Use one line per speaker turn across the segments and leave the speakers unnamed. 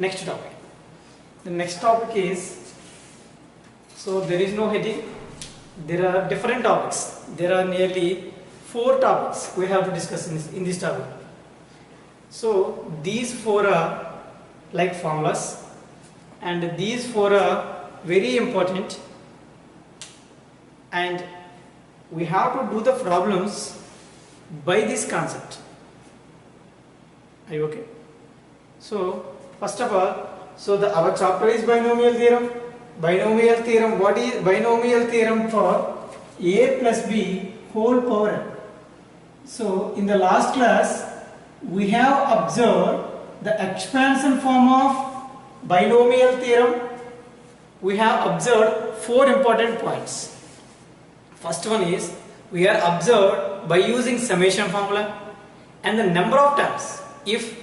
Next topic. The next topic is, so there is no heading, there are different topics. There are nearly 4 topics we have to discuss in this topic. So these 4 are like formulas, and these 4 are very important, and we have to do the problems by this concept. Are you okay? So first of all, our chapter is binomial theorem. Binomial theorem, what is binomial theorem for a plus b whole power n? So in the last class we have observed the expansion form of binomial theorem. We have observed 4 important points. First one is, we are observed by using summation formula and the number of terms. If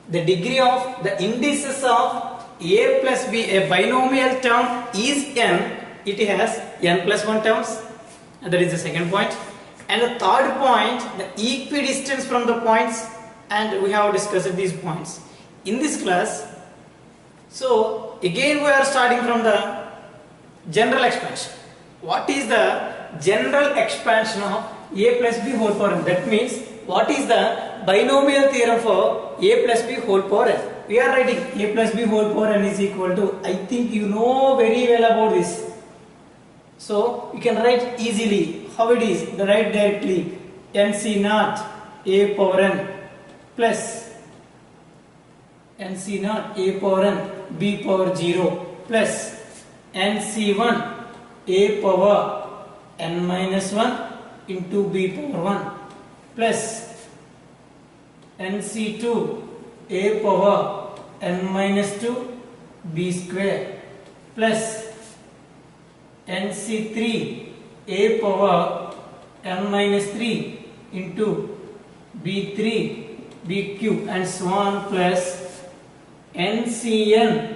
the degree of the indices of a plus b, a binomial term, is n, it has n plus 1 terms, and that is the second point. And the third point, the equidistance from the points, and we have discussed these points in this class. So again we are starting from the general expansion. What is the general expansion of a plus b whole power n? That means, what is the binomial theorem for a plus b whole power n? We are writing a plus b whole power n is equal to, I think you know very well about this. So you can write easily how it is. Write directly nc naught a power n plus nc naught a power n b power 0 plus nc1 a power n minus 1 into b power 1 plus nc2 a power n minus 2 b square plus nc3 a power n minus 3 into b3 b cube and so on plus ncn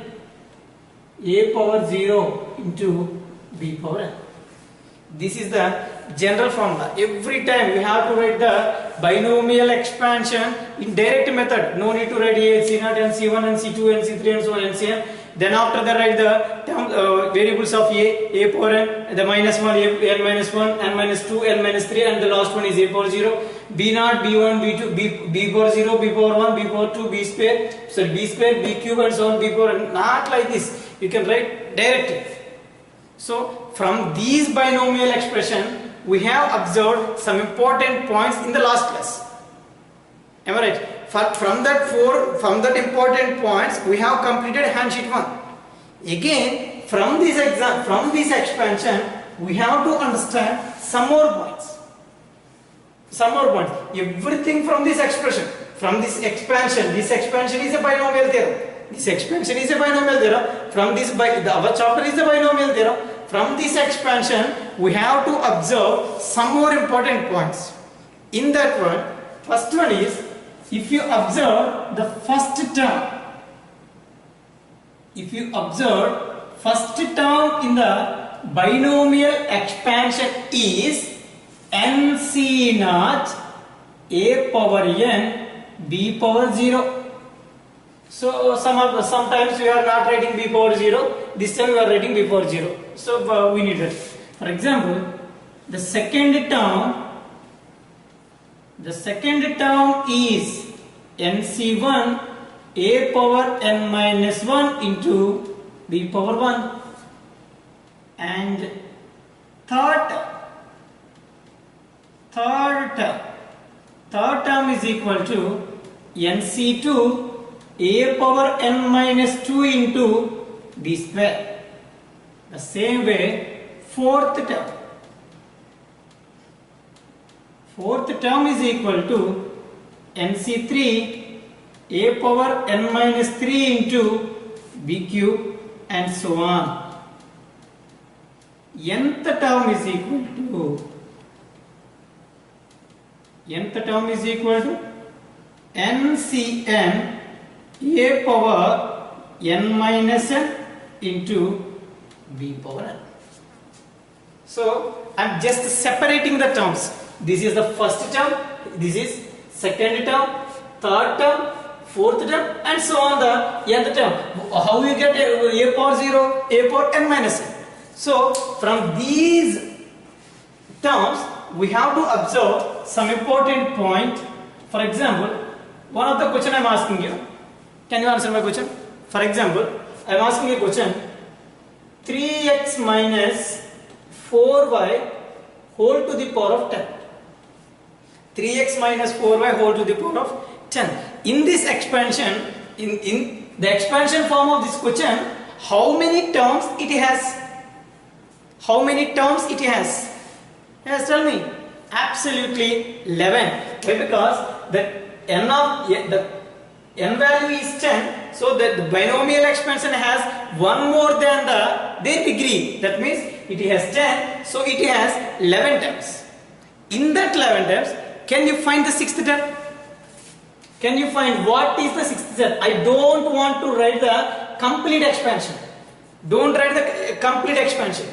a power 0 into b power n. This is the general formula. Every time we have to write the binomial expansion in direct method. No need to write a, nc0, nc1, nc2, nc3 and so on, ncn. Then after that write the term, variables of a power n, the minus 1, n minus 1, n minus 2, n minus 3, and the last one is a power 0, b0, b1, b2, b power 0, b power 1, b power 2, b square, b cube and so on, b power n. Not like this. You can write directly. So from these binomial expression we have observed some important points in the last class. Am I right? From that important points we have completed handsheet 1. Again from this expansion we have to understand some more points. Everything from this expression, from this expansion is a binomial theorem. This expansion is a binomial theorem. From this, our chapter is a binomial theorem. From this expansion, we have to observe some more important points. In that one, first one is, if you observe the first term, in the binomial expansion is nc naught a power n b power 0. So sometimes we are not writing b power 0, this time we are writing b power 0. So we need that. For example, the second term is nc1 a power n minus 1 into b power 1, and third term is equal to nc2 a power n minus 2 into b square. The same way, fourth term is equal to nc3 a power n minus 3 into b cube and so on. Nth term is equal to ncn a power n minus n into b power n. So I am just separating the terms. This is the first term, this is second term, third term, fourth term, and so on the nth term. How you get a power 0, a power n minus n? So from these terms we have to observe some important point. For example, one of the question I am asking you, can you answer my question? For example, I am asking a question, 3x minus 4y whole to the power of 10. 3x minus 4y whole to the power of 10. In this expansion, in the expansion form of this question, how many terms it has? How many terms it has? Yes, tell me. Absolutely 11. Why? Because the n value is 10, so that the binomial expansion has one more than their degree. That means it has 10, so it has 11 terms. In that 11 terms, can you find the sixth term? Can you find what is the sixth term? I don't want to write the complete expansion. Don't write the complete expansion.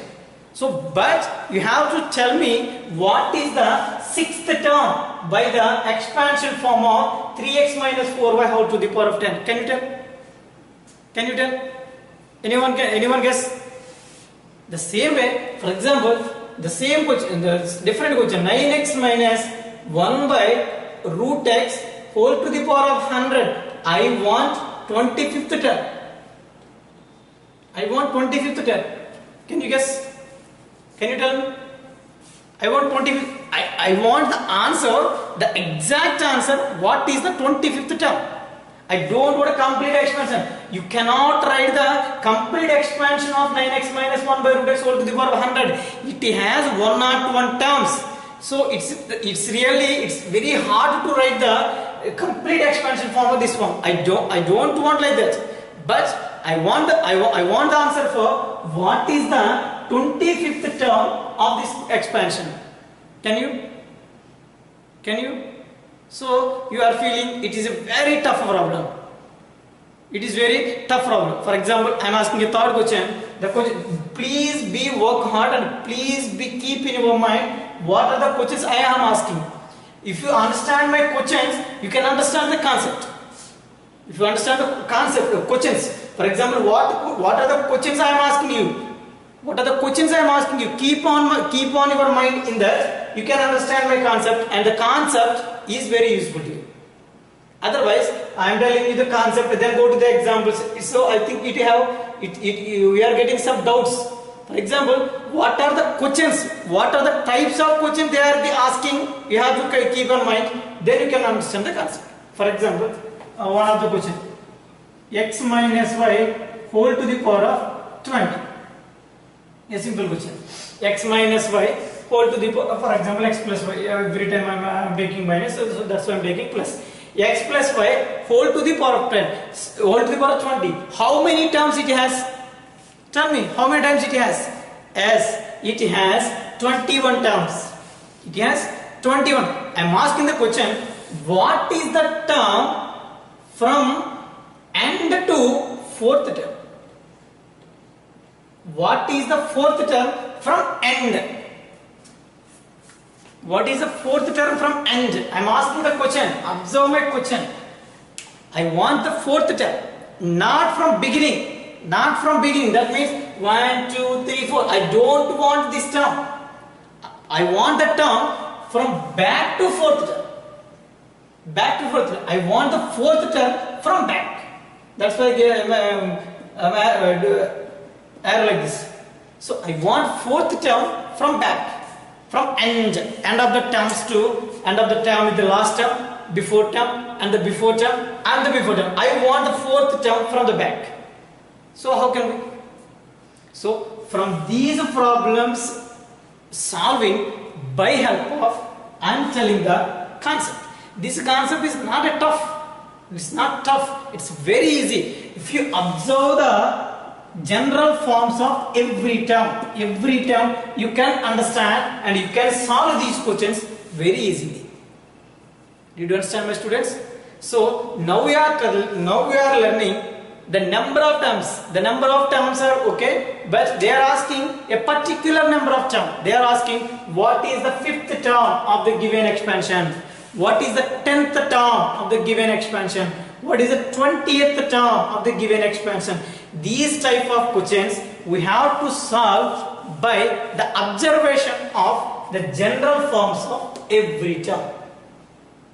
So, but you have to tell me what is the sixth term by the expansion form of 3x minus 4y whole to the power of 10. Can you tell? Can you tell? Anyone guess? The same way, for example, the same question, the different question, 9x minus 1 by root x whole to the power of 100. I want 25th term. I want 25th term. Can you guess? Can you tell me? I want 25th. I want the answer, the exact answer. What is the 25th term? I don't want a complete expansion. You cannot write the complete expansion of 9x minus 1 by root x whole to the power of 100. It has 101 terms. So it's very hard to write the complete expansion form of this one. I don't want like that. But I want the answer for what is the 25th term of this expansion. Can you? So you are feeling it is a very tough problem. It is very tough problem. For example, I am asking a third question. The question, please be work hard and please be keep in your mind what are the questions I am asking. If you understand my questions, you can understand the concept. If you understand the concept of questions, for example, what are the questions I am asking you? What are the questions I am asking you? Keep on your mind in that. You can understand my concept, and the concept is very useful to you. Otherwise, I am telling you the concept, then go to the examples. So I think we are getting some doubts. For example, what are the questions? What are the types of questions they are asking? You have to keep in mind. Then you can understand the concept. For example, one of the questions: x minus y whole to the power of 20. A simple question. X minus y whole to the power, for example, x plus y. Every time I am taking minus, so that's why I am taking plus. X plus y whole to the power of 10, whole to the power of 20. How many terms it has? Tell me, how many terms it has? As it has 21 terms. It has 21. I am asking the question, what is the term from end to fourth term? What is the fourth term from end? What is the fourth term from end? I am asking the question. Observe my question. I want the fourth term, not from beginning. Not from beginning. That means 1, 2, 3, 4. I don't want this term. I want the term from back to fourth term. Back to fourth term. I want the fourth term from back. That's why I arrow like this. So I want fourth term from back. From end of the terms to end of the term with the last term, before term, and the before term, and the before term. I want the fourth term from the back. So how can we? So from these problems solving by help of, I am telling the concept. This concept is not a tough. It's not tough. It's very easy. If you observe the general forms of every term you can understand and you can solve these questions very easily. Did you understand, my students? So now we are learning the number of terms. The number of terms are okay, but they are asking a particular number of terms. They are asking what is the fifth term of the given expansion, what is the 10th term of the given expansion, What is the 20th term of the given expansion? These type of questions we have to solve by the observation of the general forms of every term.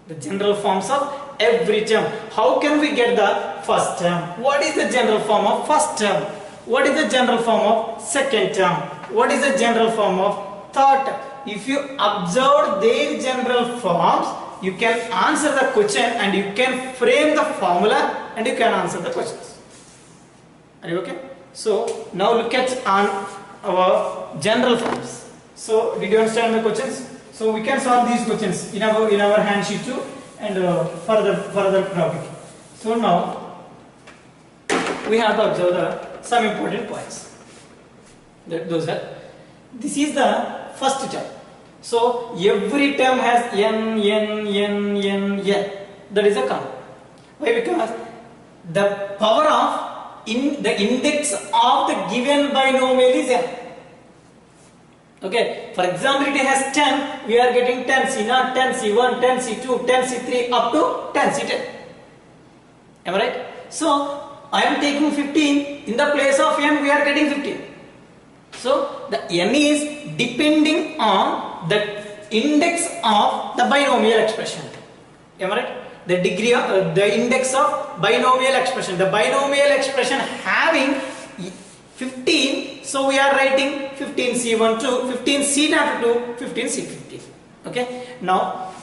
The general forms of every term. How can we get the first term? What is the general form of first term? What is the general form of second term? What is the general form of third term? If you observe their general forms, you can answer the question and you can frame the formula and you can answer the questions. Are you okay? So now look at on our general forms. So did you understand the questions? So we can solve these questions in our hand sheet too and further topic. So now we have to observe some important points. This is the first term. So every term has n. That is a count. Why? Because the power of the index of the given binomial is n. Okay. For example, it has 10. We are getting 10 C0, 10 C1, 10 C2, 10 C3 up to 10 C10. Am I right? So I am taking 15 in the place of n. We are getting 15. So the n is depending on the index of the binomial expression. Am I right? The degree of the index of binomial expression. The binomial expression having 15, so we are writing 15C1 to 15C0 to 15C15. Okay. Now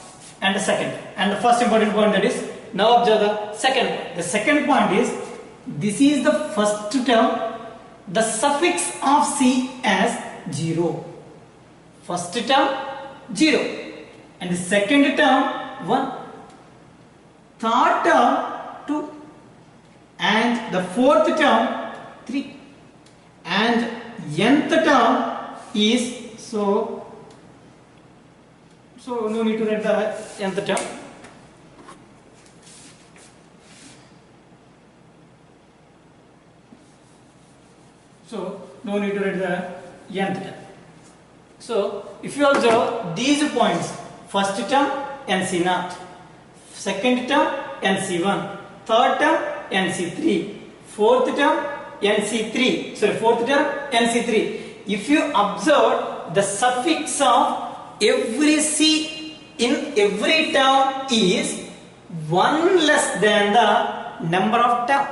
and the second and the first important point, that is now observe the second point. The second point is this is the first term. The suffix of C as 0. First term 0 and the second term 1. Third term 2 and the fourth term 3 and nth term is so no need to write the nth term. So no need to write the nth term. So if you observe these points, first term NC0, second term NC1, third term NC3, fourth term NC3, fourth term NC3. If you observe the suffix of every C in every term is 1 less than the number of term.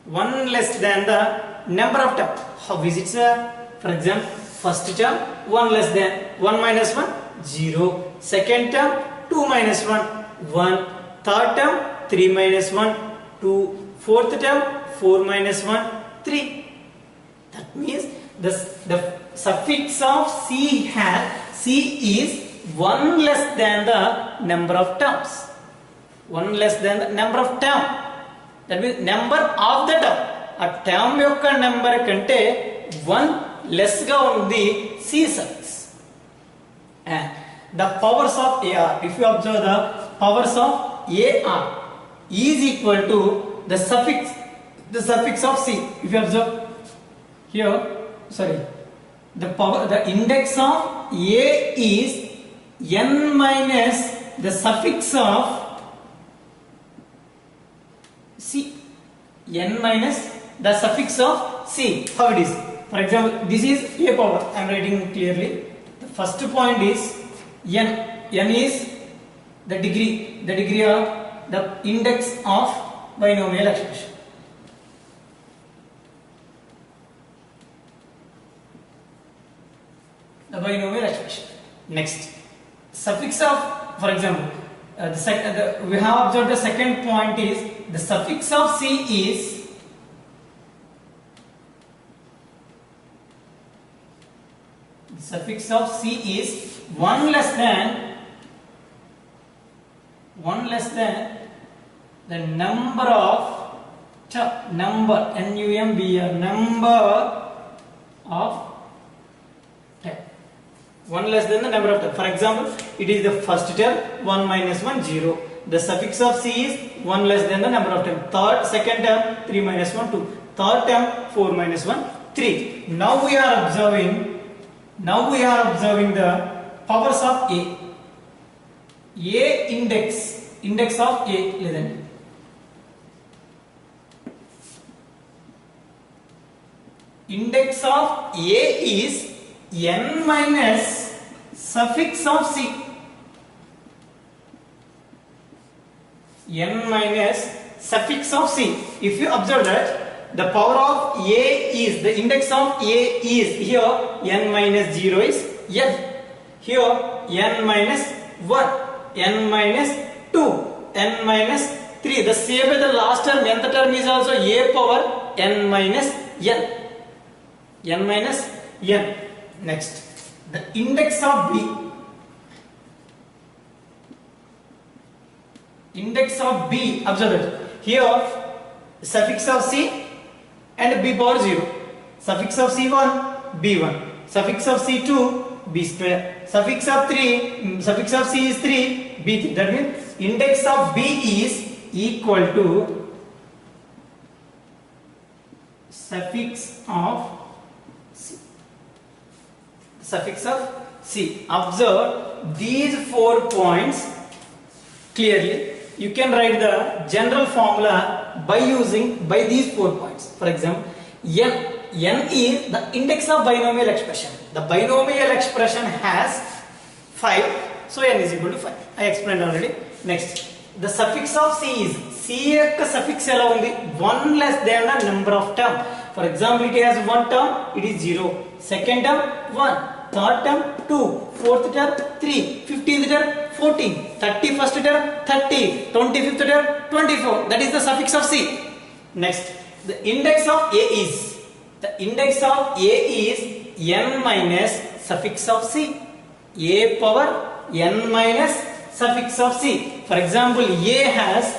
1 less than the number of term. How is it, sir? For example, first term 1 less than 1 minus 1 0. Second term 2 minus 1 1. Third term 3 minus 1 2. Fourth term 4 minus 1 3. That means the suffix of C is 1 less than the number of terms. 1 less than the number of term. That means number of the term. A term యొక్క number కంటే 1 less గా ఉంది C suffix. And the powers of AR, if you observe the powers of AR is equal to the suffix of C. If you observe here, the index of A is n minus the suffix of C. N minus the suffix of C. How it is? For example, this is A power. I am writing clearly. The first point is n. N is the degree of the index of binomial expression. The binomial expression. Next, suffix of, for example, we have observed the second point is the suffix of C is one less than the number of number of 1 less than the number of term. For example, it is the first term 1 minus 1 0. The suffix of C is 1 less than the number of term. Second term 3 minus 1 2. Third term 4 minus 1 3. Now we are observing the powers of A. A index of A Index of A is n minus suffix of C. N minus suffix of C. If you observe that the power of A is, the index of A is here n minus 0 is n. Here n minus 1, n minus 2, n minus 3. The same way the last term, nth term is also A power n minus n. N minus n. Next, the index of B. Index of B, observe it. Here, suffix of C and B power 0. Suffix of C1, B1. Suffix of C2, B square. Suffix of 3, suffix of C is 3, B3. That means index of B is equal to suffix of C. Suffix of C. Observe these 4 points clearly. You can write the general formula by these 4 points. For example, n is the index of binomial expression. The binomial expression has 5, so n is equal to 5. I explained already. Next, the suffix of C is, C suffix ela undi 1 less than the number of term. For example, it has 1 term, it is 0. Second term 1, third term 2, fourth term 3, 15th term 14, 31st term 30, 25th term 24. That is the suffix of C. Next, the index of A is, the index of A is n minus suffix of C. A power n minus suffix of C. For example, A has,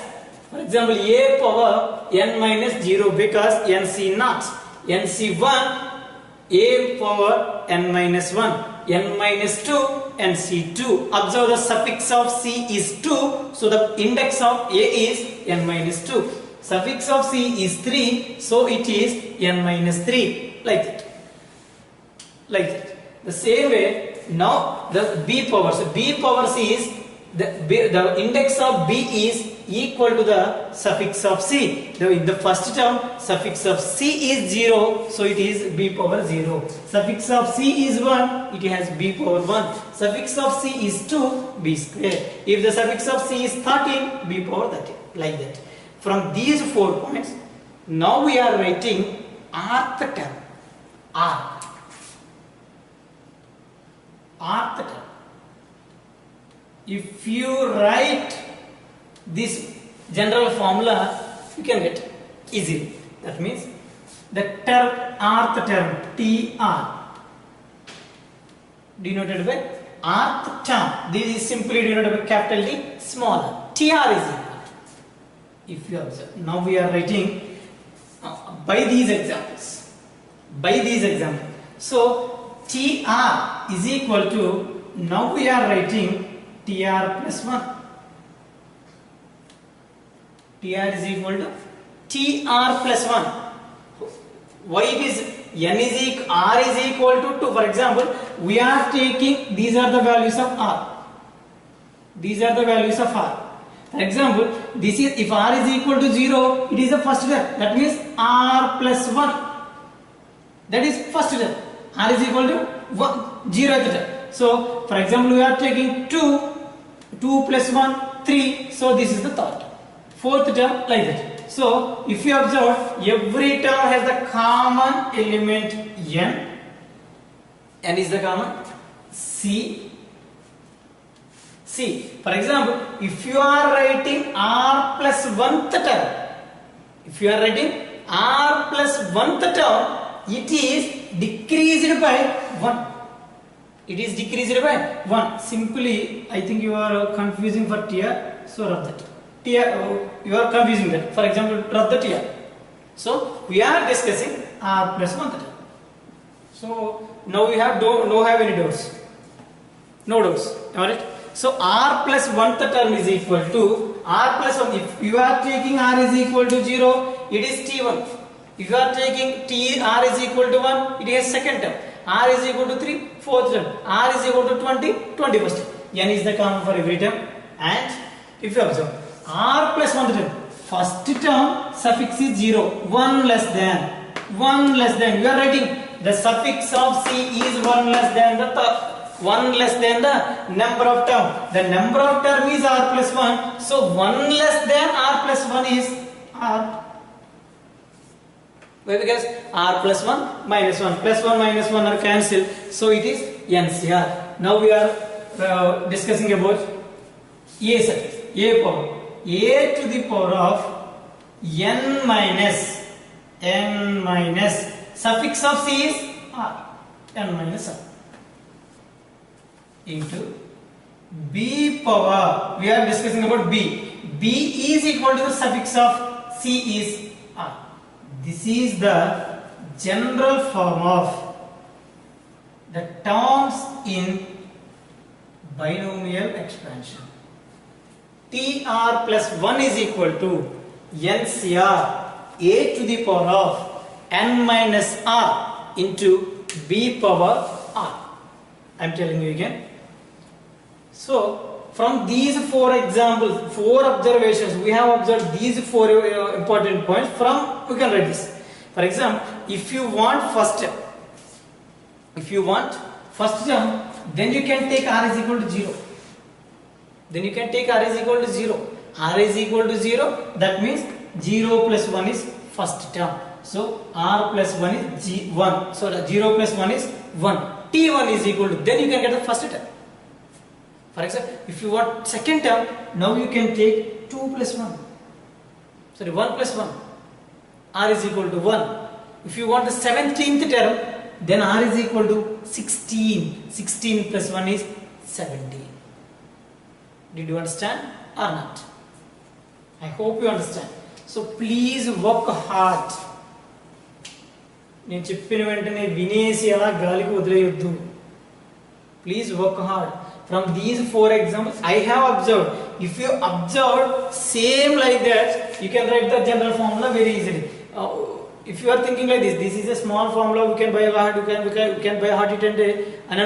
A power n minus 0 because NC not. NC1, A power n minus 1, n minus 2, NC2. Observe the suffix of C is 2, so the index of A is n minus 2. Suffix of C is 3, so it is n minus 3. Like that. Like that. The same way, now the B power. So B power C is, the index of B is equal to the suffix of C. In the first term, suffix of C is 0, so it is B power 0. Suffix of C is 1, it has B power 1. Suffix of C is 2, B square. If the suffix of C is 13, B power 13. Like that. From these 4 points, now we are writing rth term. Rth term. If you write this general formula, you can get easily. That means the term, rth term, TR, denoted by rth term. This is simply denoted by capital T, small r. TR is equal. If you observe, now we are writing by these examples. By these examples. So TR is equal to, now we are writing TR plus 1. TR is equal to TR plus 1. Why it is N is equal, R is equal to 2. For example, we are taking, these are the values of R. These are the values of R. For example, this is, if R is equal to 0, it is the first term. That means R plus 1. That is first term. R is equal to 1, 0 at the term. So, for example, we are taking 2 plus 1, 3. So, this is the third term. Fourth term, like that. So, if you observe, every term has the common element N. N is the common. C. For example, if you are writing R plus 1th term, if you are writing R plus 1th term, it is decreased by 1. It is decreased by 1. Simply, I think you are confusing for TR, so rub that. TR, you are confusing that. For example, rub the TR. So, we are discussing R plus 1th term. So, now we have don't have any doubts. No doubts. Alright? So, R plus 1th term is equal to R plus 1. If you are taking R is equal to 0, it is T1. If you are taking R is equal to 1, it is second term. R is equal to 3, fourth term. R is equal to 20, 21st term. N is the common for every term. And if you observe, R plus 1th term, first term suffix is 0, 1 less than. 1 less than, you are writing the suffix of C is 1 less than the number of term. The number of term is R plus 1. So 1 less than R plus 1 is R. Why? Because R plus 1 minus 1 plus 1 minus 1 are cancelled. So it is NCR. Now we are discussing about A suffix. A power. A to the power of n minus suffix of C is R. N minus R. Into B power. We are discussing about B. B is equal to the suffix of C is R. This is the general form of the terms in binomial expansion. TR plus 1 is equal to NCR A to the power of n minus R into B power R. I am telling you again. So, from these 4 examples, 4 observations, we have observed these 4 important points. From, we can write this. For example, if you want first term, then you can take R is equal to 0. R is equal to 0, that means 0 plus 1 is first term. So, R plus 1 is 1. So, 0 plus 1 is 1. T1 is equal to, then you can get the first term. For example, if you want second term, now you can take 2 plus 1. 1 plus 1. R is equal to 1. If you want the 17th term, then R is equal to 16. 16 plus 1 is 17. Did you understand or not? I hope you understand. So please work hard. Please work hard. From these 4 examples, I have observed. If you observe same like that, you can write the general formula very easily. If you are thinking like this is a small formula, we can buy a heart, we can buy a heart in 10 days, and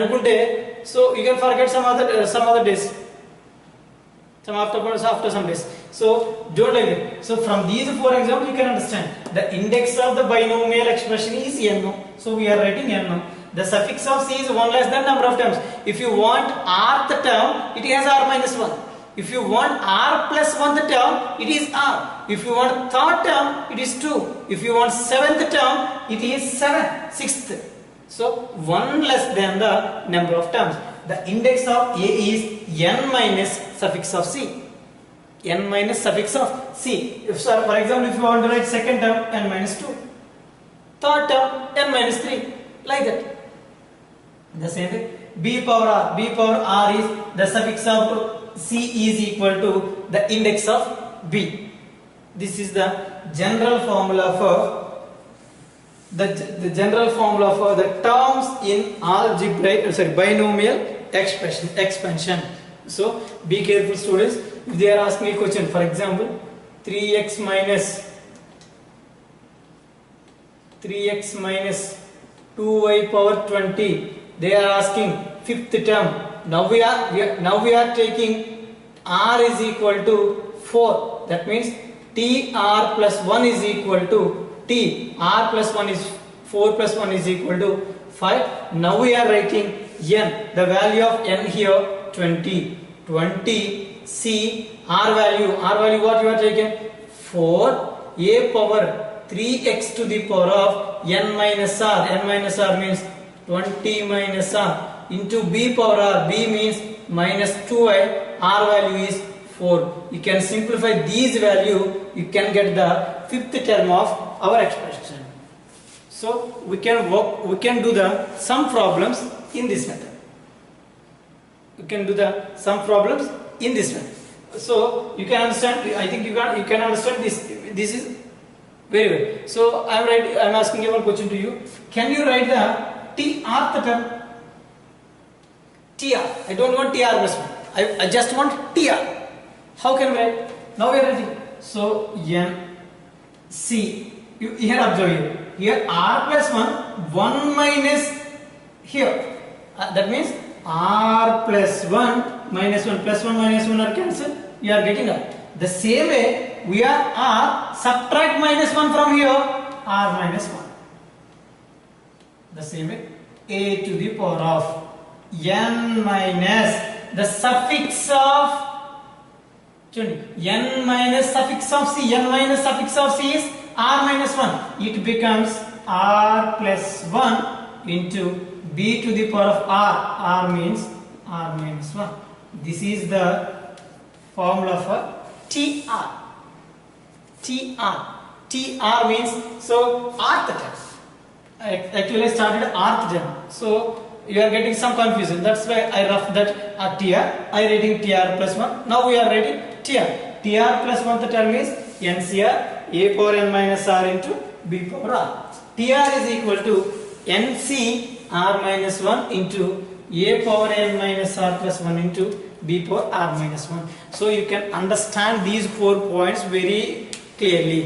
so you can forget some other days, after some days. So don't like it. So from these 4 examples, you can understand the index of the binomial expression is n. So we are writing n. The suffix of C is 1 less than number of terms. If you want rth term, it has R minus 1. If you want R plus 1th term, it is R. If you want 3rd term, it is 2. If you want 7th term, it is 7. 6th. So 1 less than the number of terms. The index of A is n minus suffix of C. N minus suffix of C. If, so, for example, if you want to write second term, n minus 2. 3rd term, n minus 3. Like that. The same way, B power R. B power R is the suffix of C is equal to the index of B. This is the general formula for the general formula for the terms in binomial expansion. So be careful, students. If they are asking a question, for example, 3x minus 2y power 20. They are asking 5th term. Now we are taking R is equal to 4. That means TR plus 1 is equal to T. R plus 1 is 4 plus 1 is equal to 5. Now we are writing n. The value of n here 20. 20 C R value what you are taking? 4 A power 3x to the power of n minus R. N minus R means 20 minus R into B power R. B means minus 2y. R value is 4. You can simplify these value. You can get the 5th term of our expression. So we can do the sum problems in this method. So you can understand. I think you can understand this. This is very well. So I am asking you one question to you. Can you write the TR term? TR. I don't want TR plus 1. I just want TR. How can we write? Now we are writing. So N C. You here observe here. Here R plus 1 minus here. That means R plus 1 minus 1 plus 1 minus 1 are cancelled. You are getting R. The same way we are R subtract minus 1 from here. R minus 1. The same way, a to the power of n minus the suffix of n minus suffix of c. N minus suffix of c is r minus 1. It becomes r plus 1 into b to the power of r. R means r minus 1. This is the formula for TR. TR. TR means, so rth term. Actually I started rth term. So you are getting some confusion. That's why I roughed that TR. I writing TR plus 1. Now we are writing TR. TR plus 1 the term is NCR a power n minus r into b power r. TR is equal to NC r minus 1 into a power n minus r plus 1 into b power r minus 1. So you can understand these 4 points very clearly.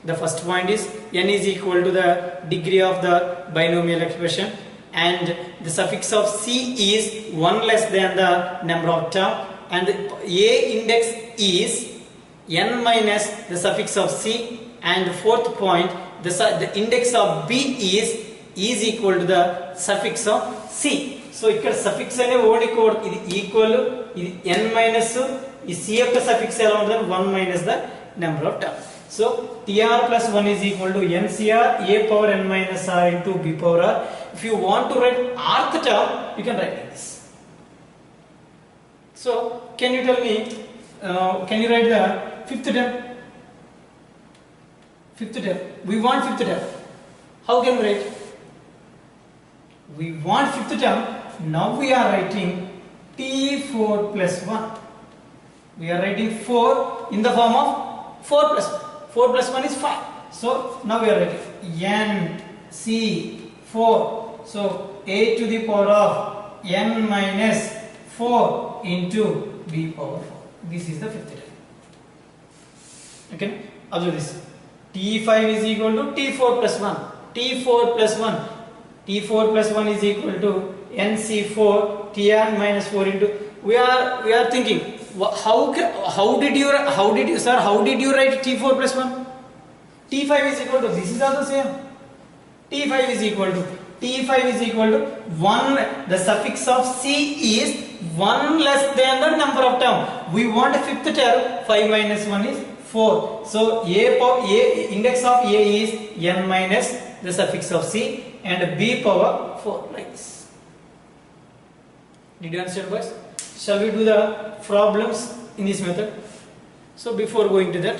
The first point is n is equal to the degree of the binomial expression, and the suffix of c is 1 less than the number of term, and the a index is n minus the suffix of c, and the fourth point, the index of b is equal to the suffix of c. So ఇక్కడ suffix అనే ఓడి code ఇది equal ఇది n minus ఈ c యొక్క suffix ఎలా ఉంటుంది 1 minus the number of term. So TR plus 1 is equal to NCR a power n minus r into b power r. If you want to write rth term, you can write like this. So can you tell me, can you write the fifth term? Fifth term. We want fifth term. How can we write? We want fifth term. Now we are writing T4 plus 1. We are writing 4 in the form of 4 plus 1. 4 plus 1 is 5. So now we are writing NC4. So a to the power of n minus 4 into b power 4. This is the fifth term. Okay, observe this. T5 is equal to T4 plus 1. T4 plus 1. T4 plus 1 is equal to NC4 Tr minus 4 into. We are thinking, how did you write T4 plus 1? T5 is equal to, this is also same. T5 is equal to 1. The suffix of c is 1 less than the number of term. We want a fifth term. 5 minus 1 is 4. So index of a is n minus the suffix of c and b power 4, like this. Did you understand, boys? Shall we do the problems in this method? So before going to that,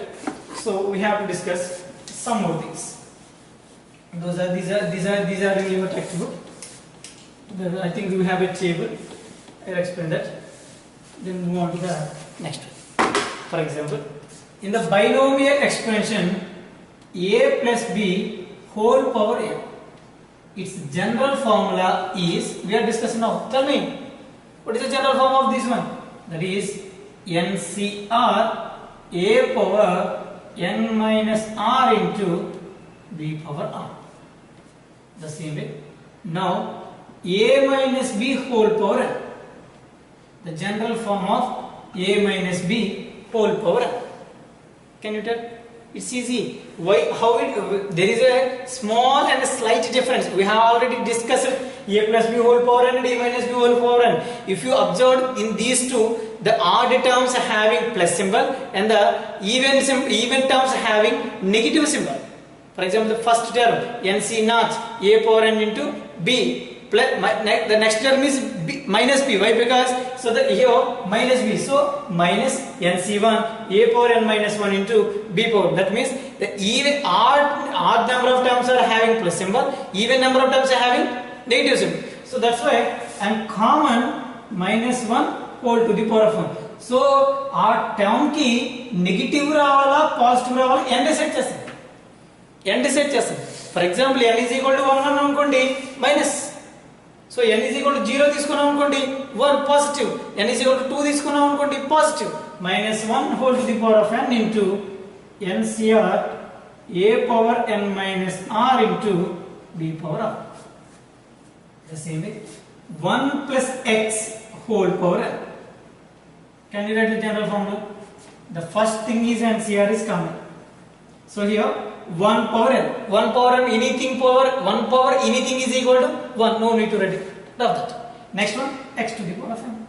so we have to discuss some more things. These are in your textbook. I think we have a table. I'll explain that. Then move on to the next one. For example, in the binomial expansion a plus b whole power n, its general formula is, we are discussing now. Tell me, what is the general form of this one? That is NCR a power n minus r into b power r. The same way. Now a minus b whole power n. The general form of a minus b whole power n. Can you tell? It's easy. Why? How it? There is a small and a slight difference. We have already discussed a plus b whole power n and a minus b whole power n. If you observe in these two, the odd terms having plus symbol and the even terms having negative symbol. For example, the first term nc naught a power n into b. The next term is b, minus b. Why? Because so the here minus b. So minus nc1 a power n minus 1 into b power. That means the even odd number of terms are having plus symbol. Even number of terms are having negative symbol. So that's why I am common minus 1 whole to the power of 1. So our term ki negative రావాలా positive రావాలా n decide చేస్తాం. For example, n is equal to 1 అనుకోండి minus. So n is equal to 0 తీసుకున్నాం అనుకోండి 1 positive. n is equal to 2 తీసుకున్నాం అనుకోండి positive. Minus 1 whole to the power of n into NCR a power n minus r into b power r. The same way 1 plus x whole power n. Can you write the general formula? The first thing is NCR is common. So here 1 power n. 1 power n, anything power 1 power anything is equal to 1. No need to write it. Love that. Next one, x to the power of n.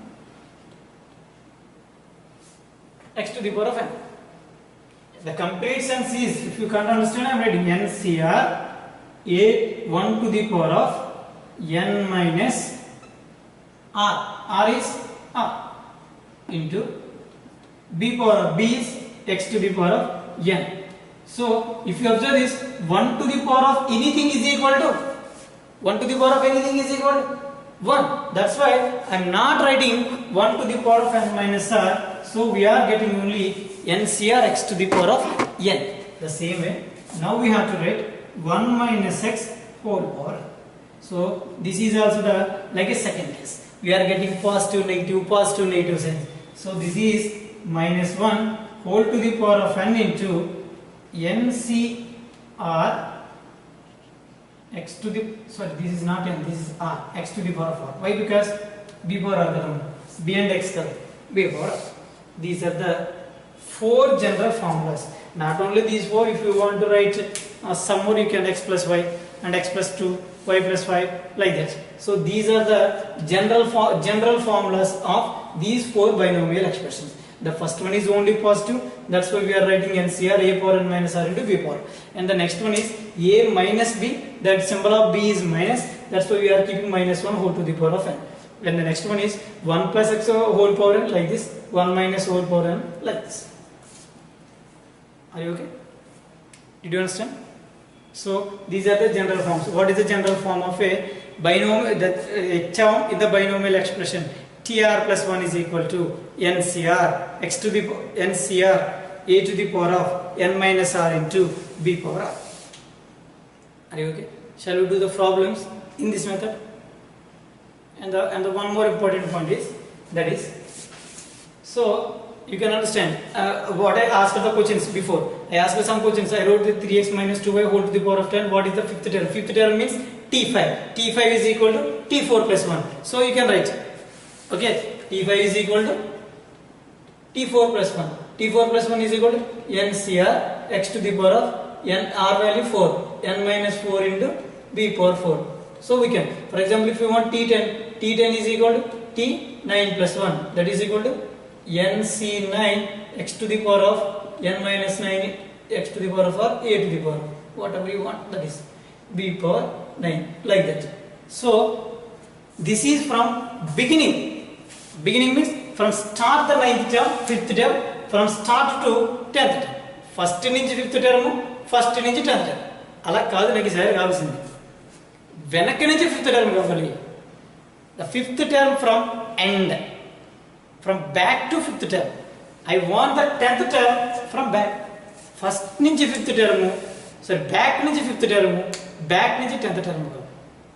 X to the power of n. The complete sense is, if you can't understand, I am writing NCR a 1 to the power of n minus r. R is r into b power of b is x to the power of n. So if you observe this, 1 to the power of anything is equal to 1 to the power of anything is equal to 1. That's why I am not writing 1 to the power of n minus r. So we are getting only NCR x to the power of n. The same way, now we have to write 1 minus x whole power. So this is also the like a second case. We are getting positive negative signs. So this is minus 1 whole to the power of n into NCR x to the, sorry, this is not n, this is r, x to the power of r. Why? Because b power r b and x b power r. These are the 4 general formulas. Not only these 4, if you want to write some more, you can x plus y and x plus 2, y plus 5, like that. So these are the general formulas of these 4 binomial expressions. The first one is only positive, that's why we are writing NCR a power n minus r into b power. And the next one is a minus b, that symbol of b is minus, that's why we are keeping minus 1 whole to the power of n. And the next one is 1 plus x whole power n, like this, 1 minus whole power n, like this. Are you okay? Did you understand? So these are the general forms. What is the general form of a binomial, a term in the binomial expression? TR plus 1 is equal to NCR x to the NCR a to the power of n minus r into b power r. Are you okay? Shall we do the problems in this method? And the one more important point is, that is, so you can understand what I asked the questions before. I asked some questions. I wrote the 3x minus 2y whole to the power of 10. What is the fifth term? Fifth term means t5. T5 is equal to t4 plus 1. So you can write, okay, t5 is equal to t4 plus 1. t4 plus 1 is equal to NCR x to the power of n, r value 4, n minus 4 into b power 4. So we can, for example, if you want t10, t10 is equal to t9 plus 1, that is equal to NC9 x to the power of n minus 9 x to the power of r, a to the power, whatever you want, that is b power 9, like that. So this is from beginning. Beginning means from start the 9th term, 5th term, from start to 10th term. First నుంచి 5th term, first నుంచి 10th term. అలా కాదు నాకు ఈసారి కావాల్సింది. వెనక్కి నుంచి 5th term కావాలి. The 5th term from end. From back to 5th term. I want the 10th term from back. First నుంచి 5th term, sorry, back నుంచి 5th term, back నుంచి 10th term.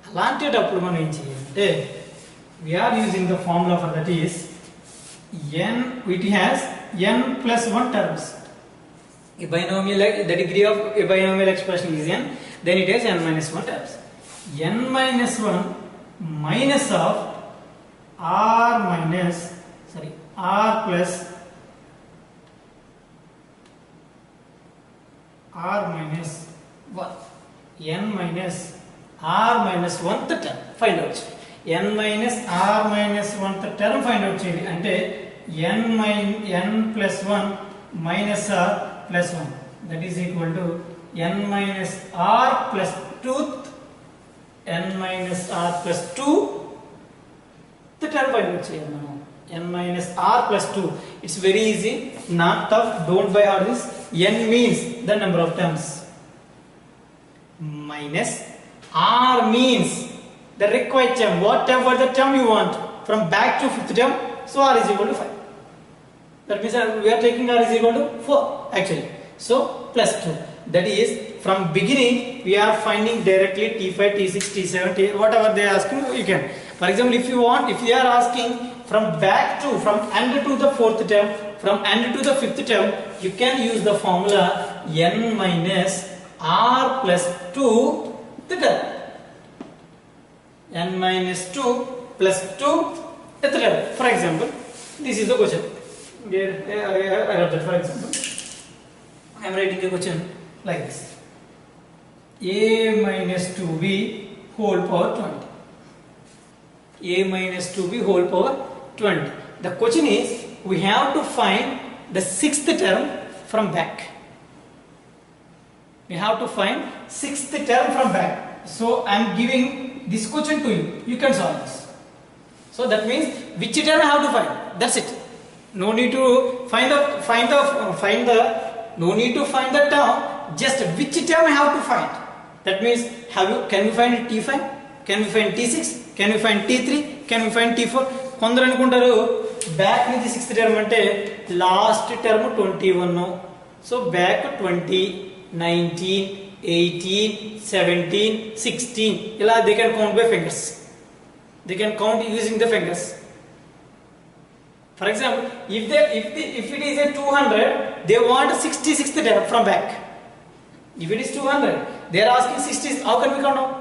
అలాంటప్పుడు మనం ఏం చేయాలంటే, we are using the formula for that is n, it has n plus 1 terms. A binomial, the degree of a binomial expression is n, then it has n minus 1 terms. N minus 1 minus of r minus, sorry, r plus r minus 1, n minus r minus 1th term find out. N minus r minus 1th term find out cheyali ante n plus 1 minus r plus 1, that is equal to n minus r plus 2th, n minus r plus 2 the term find out cheyali manam. N minus r plus 2, it's very easy, not tough, don't buy hard this. N means the number of terms, minus r means the required term, whatever the term you want from back to 5th term, so r is equal to 5. That means we are taking r is equal to 4 actually, so plus 2, that is from beginning we are finding directly t5, t6, t7, whatever they are asking you can. For example, if you want, if you are asking from back to, from end to the 4th term, from end to the 5th term, you can use the formula n minus r plus 2 the term, n minus 2 plus 2 the term. For example, this is the question. Here I wrote that. For example, I am writing a question like this. a minus 2b whole power 20. A minus 2b whole power 20. The question is, we have to find the sixth term from back. We have to find sixth term from back. So I am giving this question to you. You can solve this. So that means which term I have to find. That's it. No need to find the term. Just which term I have to find. That means can we find T5? Can we find T6? Can we find T3? Can we find T4? కొందరు అనుకుంటారు back నుంచి sixth term అంటే last term 21. So back 20, 19, 18, 17, 16 ఇలా they can count by fingers. They can count using the fingers. For example, if it is a 200, they want 66th term from back. If it is 200, they are asking 60. How can we count out?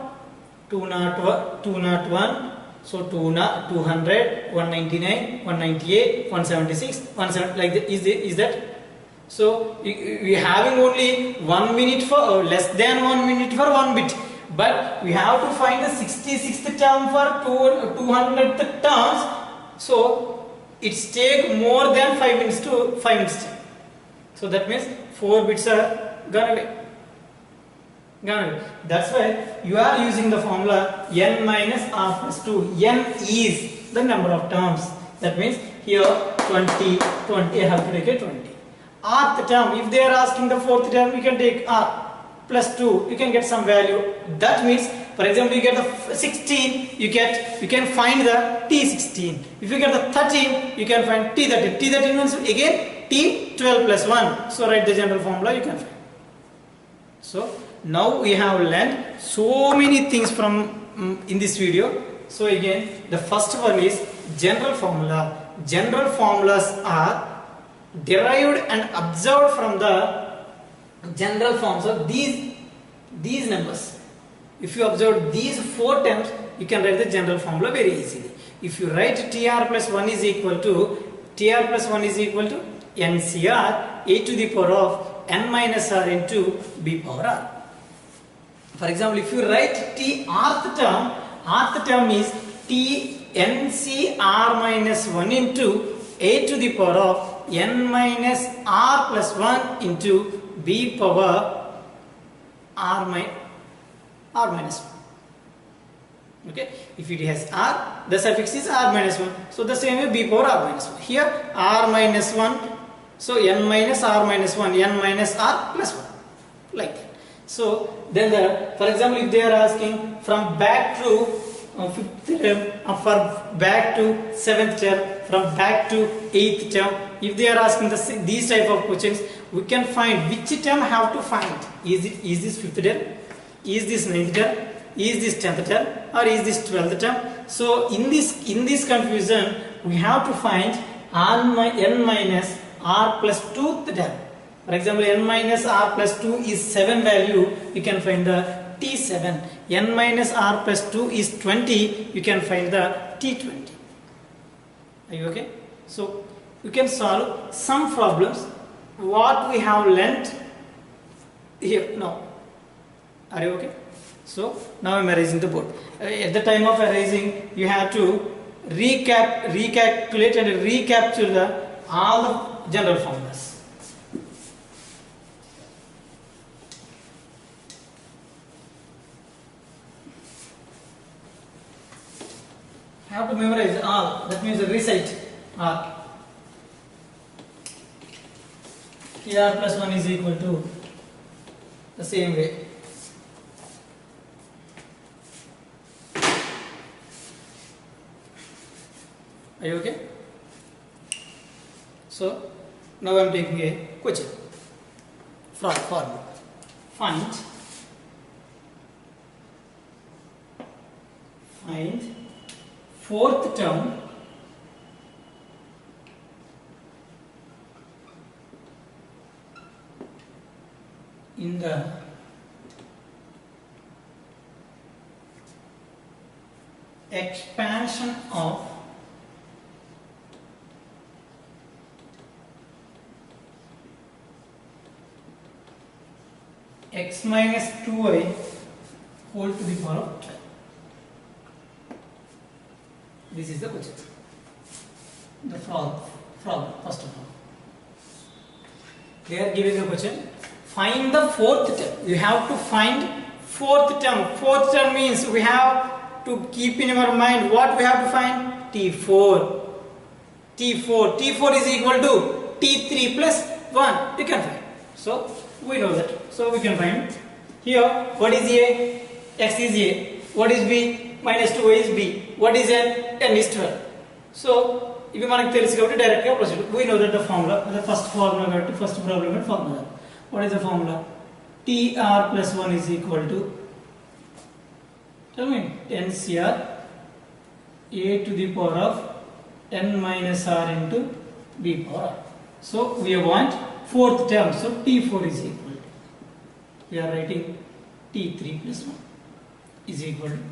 201, so 200, 199, 198, 176, 170, like that. Is that? So we having only 1 minute for less than 1 minute for 1 bit, but we have to find the 66th term for 200th terms. So it's take more than 5 minutes to 5 minutes. So that means 4 bits are gone away. That's why you are using the formula n minus r plus 2. N is the number of terms. That means here 20, I have to take a 20. Rth term, if they are asking the fourth term, you can take r plus 2. You can get some value. That means, for example, you get the 16, you can find the T16. If you get the 13, you can find T13. T13 means again T12 plus 1. So write the general formula, you can find. So now we have learned so many things from in this video. So again, the first one is general formula. General formulas are derived and observed from the general forms of these numbers. If you observe these 4 terms, you can write the general formula very easily. If you write TR plus 1 is equal to NCR a to the power of n minus r into b power r. For example, if you write rth term is T NCR minus 1 into a to the power of n minus r plus 1 into b power r minus 1. Okay, if it has r, the suffix is r minus 1. So the same way b power r minus 1. Here r minus 1, so n minus r minus 1, n minus r plus 1, like that. So then for example, if they are asking from back to 5th term, for back to 7th term, from back to 8th term, if they are asking these type of questions, we can find which term have to find. Is this 5th term? Is this 9th term? Is this 10th term? Or is this 12th term? So in this confusion, we have to find n minus r plus 2th term. For example, n minus r plus 2 is 7 value, you can find the T7. N minus r plus 2 is 20, you can find the T20. Are you okay? So you can solve some problems what we have learnt here now. Are you okay? So now I am erasing the board. At the time of erasing, you have to recalculate and recapture all the general formulas. Have to memorize all. That means recite all. TR plus 1 is equal to the same way. Are you okay? So now I am taking a question. Formula. Find fourth term in the expansion of x minus 2y whole to the power of 12. This is the question. The problem first of all. They are giving a question. Find the fourth term. You have to find fourth term. Fourth term means we have to keep in our mind what we have to find. T4. T4 is equal to T3 plus 1. You can find. So we know that. So we can find. Here, what is A? X is A. What is B? Minus 2y is B. What is N? N is 12. So, if you want to directly proceed, we know that the formula, the first formula, first problem formula. What is the formula? TR plus 1 is equal to, tell me, NCR A to the power of N minus R into B power R. So, we want fourth term. So, T4 is equal to, we are writing T3 plus 1 is equal to N.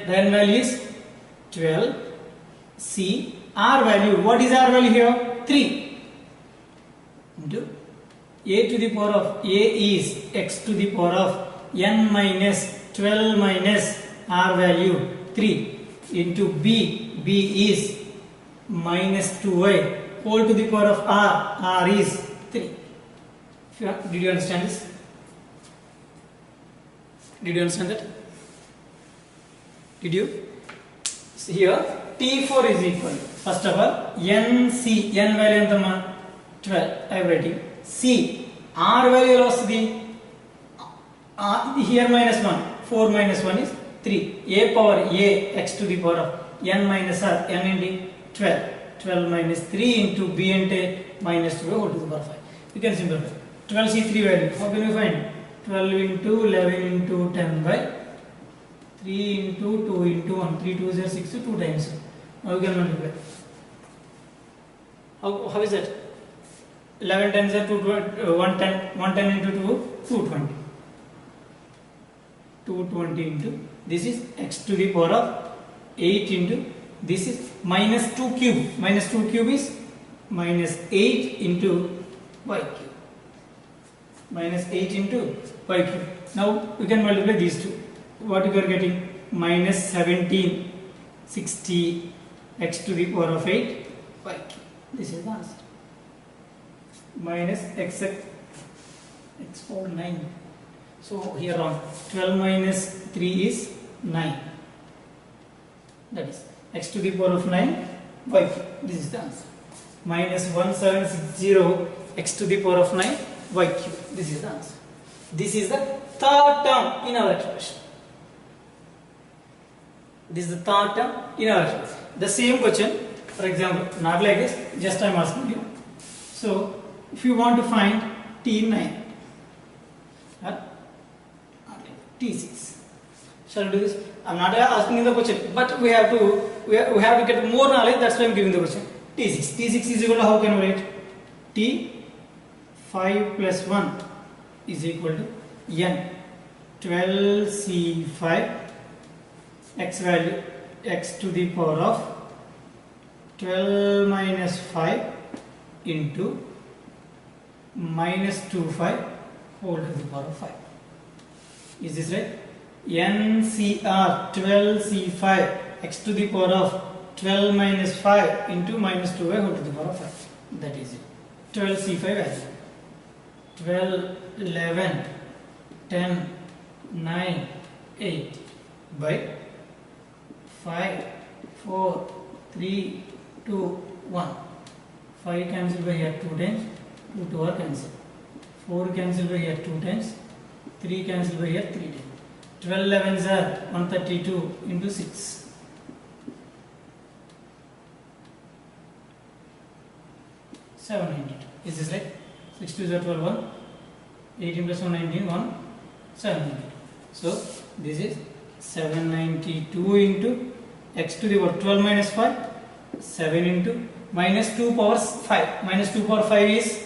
The N value is 12. C. R value. What is R value here? 3. Into A to the power of A is X to the power of N minus 12 minus R value 3 into B. B is minus 2y whole to the power of R. R is 3. Did you understand this? Did you understand that? Did you? So here T4 is equal to, first of all, NC, N value ఎంత 12, I am writing. C, R value was the, here minus 1, 4 minus 1 is 3. A power A, X to the power of N minus R, N into 12. 12 minus 3 into B into minus 2 whole to the power 5. You can simplify. 12 C3 value, how can you find? 12 into 11 into 10 by 3 into 2 into 1, 3 2 is 6 to 2 times. Now we can multiply. How is that? 11 times are 110 into 2, 220. 220 into, this is x to the power of 8 into, this is minus 2 cube. Minus 2 cube is minus 8 into y cube. Minus 8 into y cube. Now we can multiply these two. What you are getting? Minus 1760 x to the power of 8 y cube. This is the answer. Minus x power 9. So here on 12 minus 3 is 9. That is x to the power of 9 y cube. This is the answer. Minus 1760 x to the power of 9 y cube. This is the answer. This is the third term in our expression. This is the third term in our expression. The same question, for example, not like this, just I am asking you. So, if you want to find T9 or T6, shall we do this? I am not asking the question, but we have to get more knowledge. That's why I am giving the question. T6 is equal to, how can we write? T5 plus 1 is equal to N 12C5 x value x to the power of 12 minus 5 into minus 25 whole to the power of 5. Is this right? NCR 12C5 x to the power of 12 minus 5 into minus 2y whole to the power of 5. That is it. 12C5 value. 12, 11, 10, 9, 8 by 5, 4, 3, 2, 1. 5 cancel by here 2 times, 2 2 are cancel. 4 cancel by here 2 times, 3 cancel by here 3 times. 12 11s are 132 into 6. 792. Is this right? 6 2 is 12 1. 18 plus 1 19 1. 792. So this is 792 into x to the power 12 minus 5. 7 into minus 2 power 5. Minus 2 power 5 is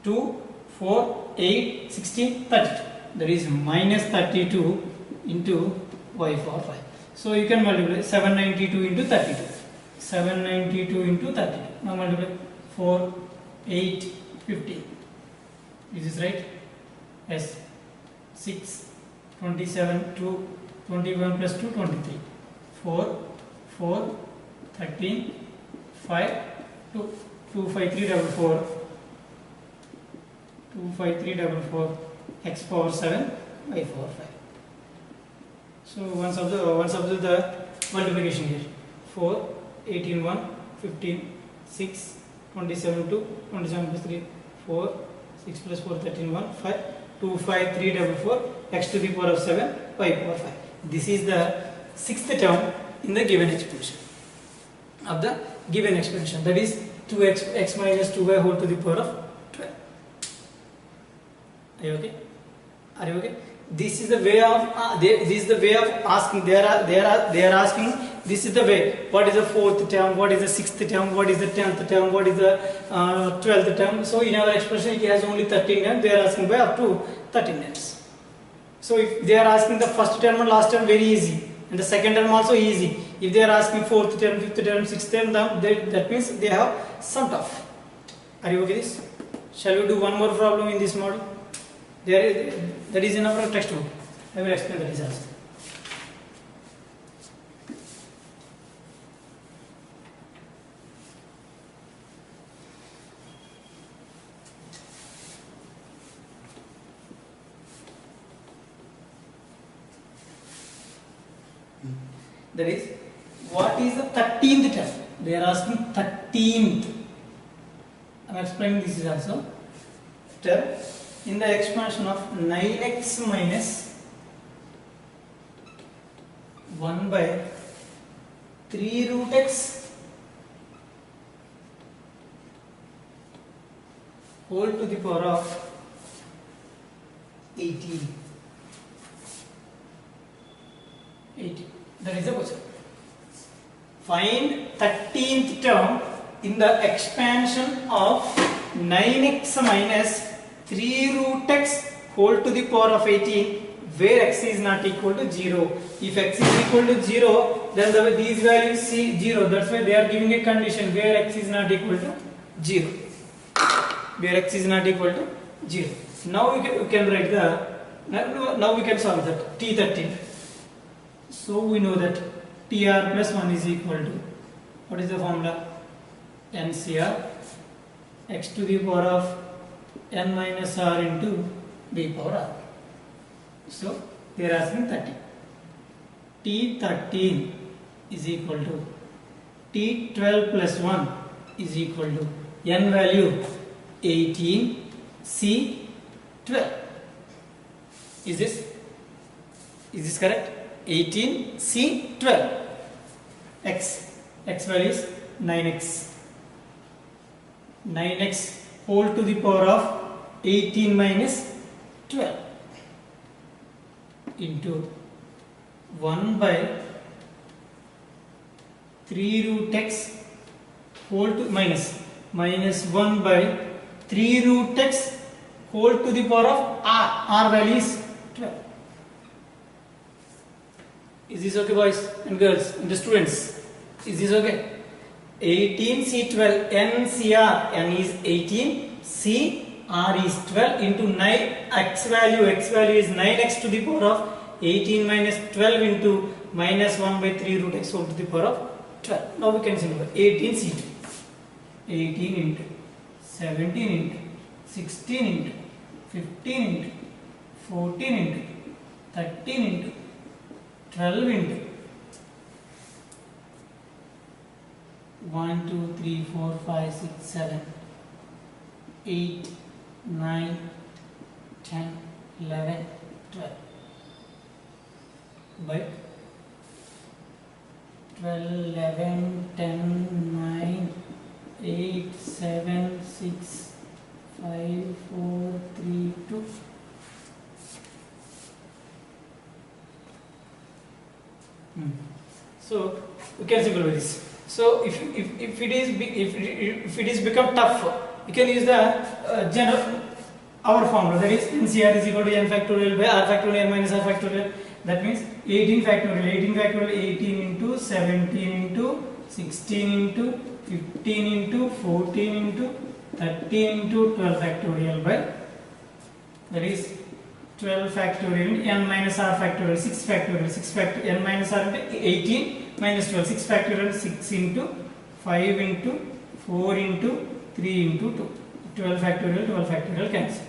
2, 4, 8, 16, 32. That is minus 32 into y power 5. So you can multiply 792 into 32. 792 into 32. Now multiply 4, 8, 15. Is this right? Yes. 6, 27 2 21 plus 2 23 4 4 13 5 2 2 5 3 double 4 2 5 3 double 4 x power 7 by 4 5. So once observe the multiplication here. 4 18 1 15 6 27 2 27 plus 3 4 6 plus 4 13 1 5 2 5 3 double 4 x to the power of 7 by power 5. This is the sixth term in the given expression of the given expression, that is 2x x minus 2y whole to the power of 12. Are you okay? Are you okay? This is the way of this is the way of asking. They are asking. This is the way. What is the fourth term? What is the sixth term? What is the 10th term? What is the 12th term? So in our expression it has only 13 terms. They are asking by up to 13 terms. So if they are asking the first term and last term, very easy, and the second term also easy. If they are asking fourth term, fifth term, sixth term, that means they have summed off. Are you okay with this? Shall we do one more problem in this model? That is in our textbook. I will explain the results. That is, what is the 13th term? They are asking 13th. I am explaining this is also term in the expansion of 9x minus 1 by 3 root x whole to the power of 18. That is the question. Find 13th term in the expansion of 9x minus 3 root x whole to the power of 18 where x is not equal to 0. If x is equal to 0, then these values see 0. That's why they are giving a condition where x is not equal to 0. Where x is not equal to 0. Now we can write now we can solve that T13. So we know that TR plus 1 is equal to, what is the formula? NCR x to the power of n minus r into b power r. So they are asking 30. T13 is equal to T12 plus 1 is equal to n value 18 C 12. Is this correct? 18 C 12. X value is 9x. 9x whole to the power of 18 minus 12 into 1 by 3 root x whole to minus 1 by 3 root x whole to the power of r value is 12. Is this okay, boys and girls and the students? Is this okay? 18 C12 NCR, n is 18, C r is 12 into 9 x value is 9x to the power of 18 minus 12 into minus 1 by 3 root x whole to the power of 12. Now we can simplify. 18 C2, 18 into 17 into 16 into 15 into 14 into 13 into 12 into 1, 2, 3, 4, 5, 6, 7, 8, 9, 10, 11, 12 by 12, 11, 10, 9, 8, 7, 6, 5, 4, 3, 2. So we can simplify this. So if it is become tough, you can use the general our formula, that is NCR is equal to n factorial by r factorial n minus r factorial. That means 18 factorial, 18 into 17 into 16 into 15 into 14 into 13 into 12 factorial by, that is 12 factorial n minus r factorial 6 factorial 6 factorial n minus r అంటే 18 minus 12 6 factorial 6 into 5 into 4 into 3 into 2 12 factorial cancel.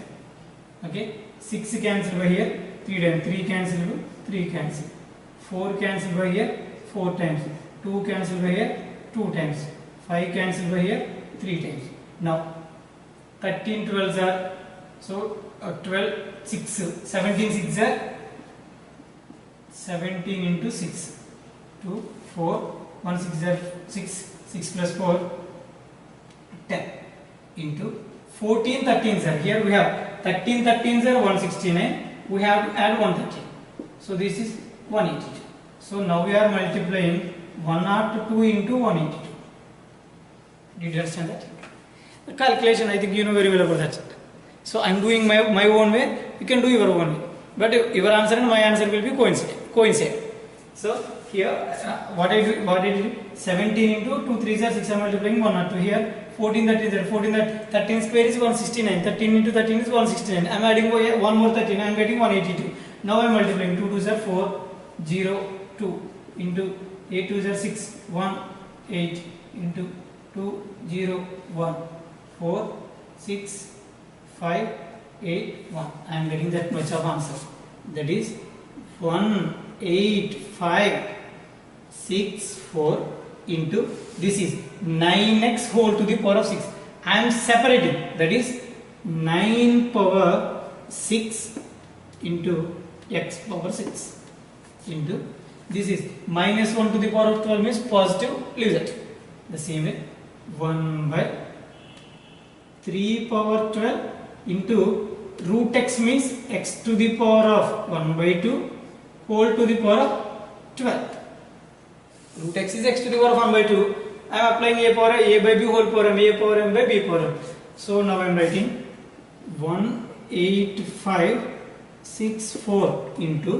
Okay, 6 cancel by here 3 times 3 cancel 3 cancel 4 cancel by here 4 times 2 cancel by here 2 times 5 cancel by here 3 times. Now 13 12s are so 12 6 17 6 are 17 into 6 2 4 1 6 are 6 6 plus 4 10 into 14 13s are here we have 13 13s are 169 we have to add 113 so this is 182 so now we are multiplying 102 into 182. Did you understand that? The calculation I think you know very well about that. So I am doing my own way, you can do your own way. But your answer and my answer will be coincide. So here what I do 17 into 2 3s are 6 I am multiplying 102 here 14 13 is 14 13 square is 169 13 into 13 is 169 I am adding one more 13 I am getting 182. Now I am multiplying 2 2s are 4 0 2 into 8 2s are 6 1 8 into 2 0 1 4 6 5 8 1 I am getting that much of answer that is 18564 into this is 9x whole to the power of 6 I am separating that is 9 power 6 into x power 6 into this is minus 1 to the power of 12 means positive leaves it the same way 1 by 3 power 12 into root x means x to the power of 1 by 2 whole to the power of 12. Root x is x to the power of 1 by 2. I am applying a power a by b whole power m, a power m by b power m. So now I am writing 18564 into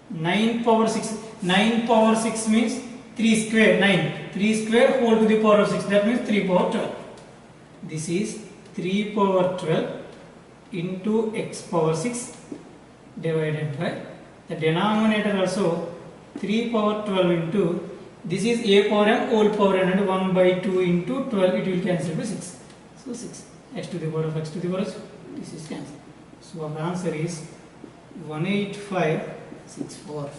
9 power 6. 9 power 6 means 3 square 9. 3 square whole to the power of 6 that means 3 power 12. This is 3 power 12 into x power 6 divided by the denominator also 3 power 12 into this is a power m whole power n and 1 by 2 into 12 it will cancel by 6. So 6 x to the power of x to the power of this is cancelled. So our answer is 18564.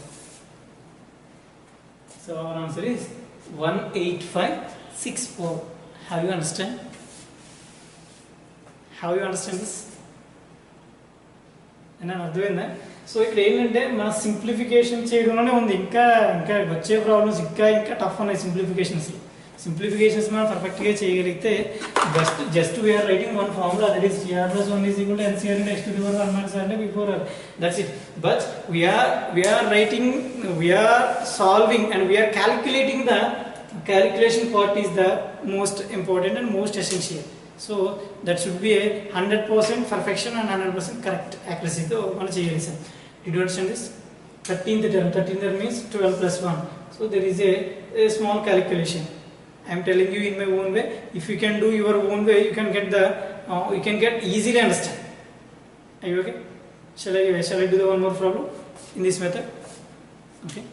So our answer is 18564. Have you understand? How you understand this? And అర్థమైందా so ఇక్కడ ఏంటంటే మన simplification చేయడంలోనే ఉంది ఇంకా ఇంకా వచ్చే problems ఇంకా tough ఉన్నాయి సింప్లిఫికేషన్స్ మనం పర్ఫెక్ట్గా చేయగలిగితే just we are writing one formula that is GR + 1 = NCR × x to the power 1 - r before r that's it but we are writing we are solving and we are calculating the calculation part is the most important and most essential. So that should be a 100% perfection and 100% correct accuracy. So మనం చేయాలి sir. Did you understand this? 13th term means 12 plus 1. So there is a small calculation. I am telling you in my own way. If you can do your own way, you can get easily understand. Are you okay? Shall I do the one more problem in this method? Okay.